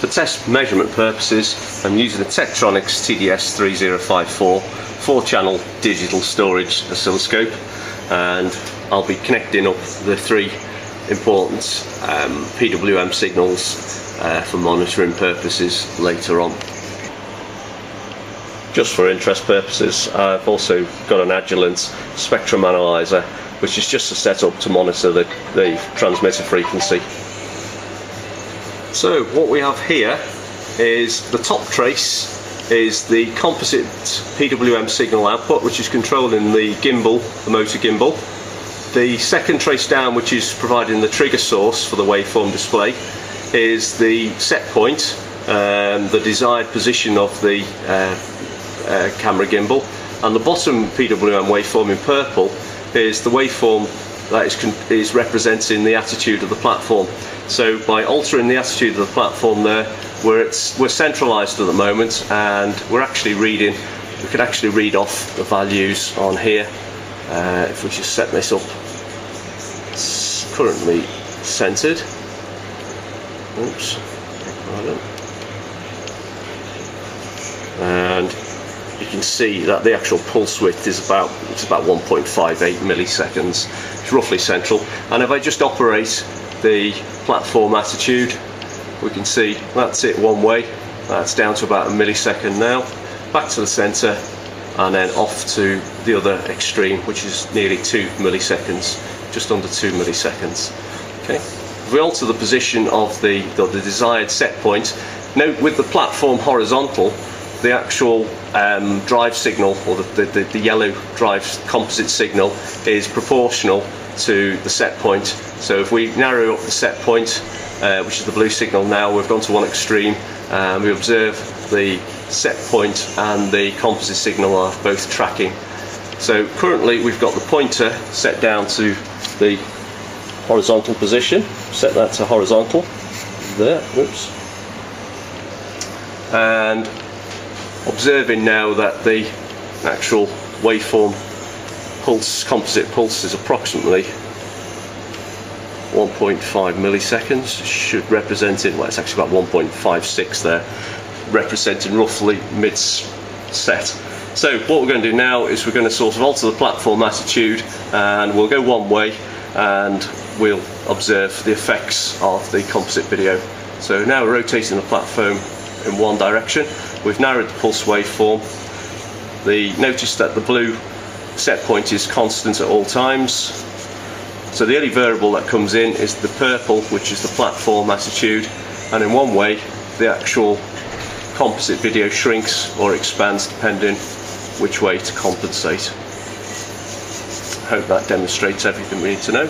For test measurement purposes, I'm using a Tektronix TDS3054 4-channel digital storage oscilloscope, and I'll be connecting up the three important PWM signals for monitoring purposes later on. Just for interest purposes, I've also got an Agilent spectrum analyzer, which is just a setup to monitor the transmitter frequency. So what we have here is the top trace is the composite PWM signal output, which is controlling the gimbal, the motor gimbal. The second trace down, which is providing the trigger source for the waveform display, is the set point, the desired position of the camera gimbal, and the bottom PWM waveform in purple is the waveform that is representing the attitude of the platform. So by altering the attitude of the platform there, we're centralized at the moment, and we can actually read off the values on here. If we just set this up, it's currently centered. Oops. And you can see that the actual pulse width is about 1.58 milliseconds. It's roughly central. And if I just operate the platform attitude, we can see that's it one way. That's down to about a millisecond now. Back to the center, and then off to the other extreme, which is nearly 2 milliseconds, just under 2 milliseconds. Okay. If we alter the position of the desired set point, note with the platform horizontal, the actual drive signal, or the yellow drive composite signal, is proportional to the set point. So if we narrow up the set point, which is the blue signal now, we've gone to one extreme, and we observe the set point and the composite signal are both tracking. So currently we've got the pointer set down to the horizontal position. Set that to horizontal there. Oops. And observing now that the actual waveform pulse, composite pulse, is approximately 1.5 milliseconds, should represent it, well, it's actually about 1.56 there, representing roughly mid-set. So what we're going to do now is we're going to sort of alter the platform attitude, and we'll go one way and we'll observe the effects of the composite video. So now we're rotating the platform in one direction. We've narrowed the pulse waveform. Notice that the blue set point is constant at all times. So the only variable that comes in is the purple, which is the platform attitude, and in one way the actual composite video shrinks or expands depending which way to compensate. I hope that demonstrates everything we need to know.